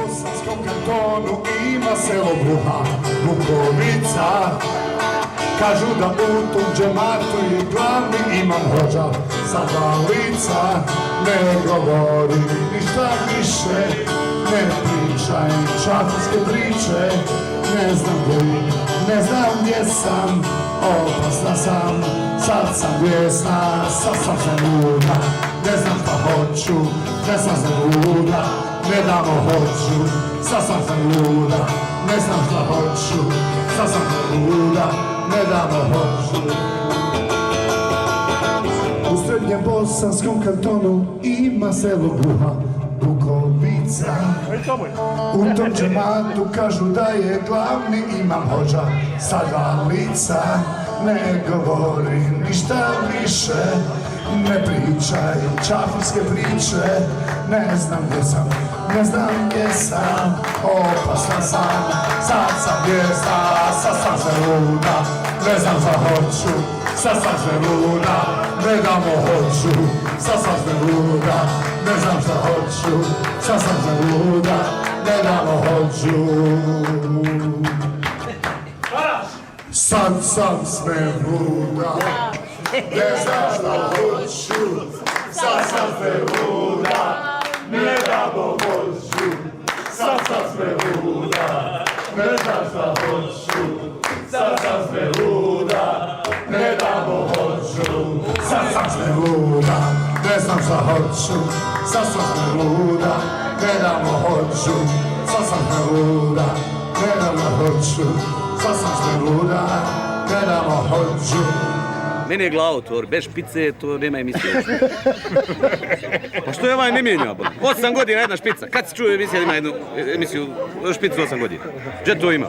bosanskom kantonu ima selo Bruha, Bukovica. Kažu da u tom džematu je glavni imam hođa sa dva lica. Ne govori ništa više, ne pričaj šahovske priče. Ne znam gdje sam, opasna sam, sad sam bijesna, sad sam zaluda. Ne znam šta hoću, ne sam zaluda, ne damo hoću, sad sam zaluda. Ne znam šta hoću, sad sam zaluda, ne damo hoću. U srednjem bosanskom kantonu ima selo Bruha, Bukovica. U tom džematu kažu da je glavni imam hođa sa dva lica. Ne govori ništa više, ne pričaj čafirske priče. Ne znam gdje sam, opasna sam, sad sam bijesna, sad sam zaluda. Ne znam šta hoću, sad sam zaluda, ne damo hoću, sad sam zaluda. Ne znam šta hoću, sad sam zaluda, ne damo hoću. Sad sam sve luda, ne znam šta hoću, sad sam sve luda, ne damo hoću, sad sam sve luda, ne znam šta hoću, sad sam sve luda, ne damo hoću, sad sam sve luda, ne znam šta hoću, sad sam sve luda, ne damo hoću, sad sam sve luda, ne damo hoću, sad sam sve luda, ne damo hoću. Meni je glavotvor, bez špice to nema emisije. Pa što je ovaj ne mijenja? 8 godina jedna špica. Kad si čuo emisija ima jednu emisiju špicu 8 godina? Gdje to ima?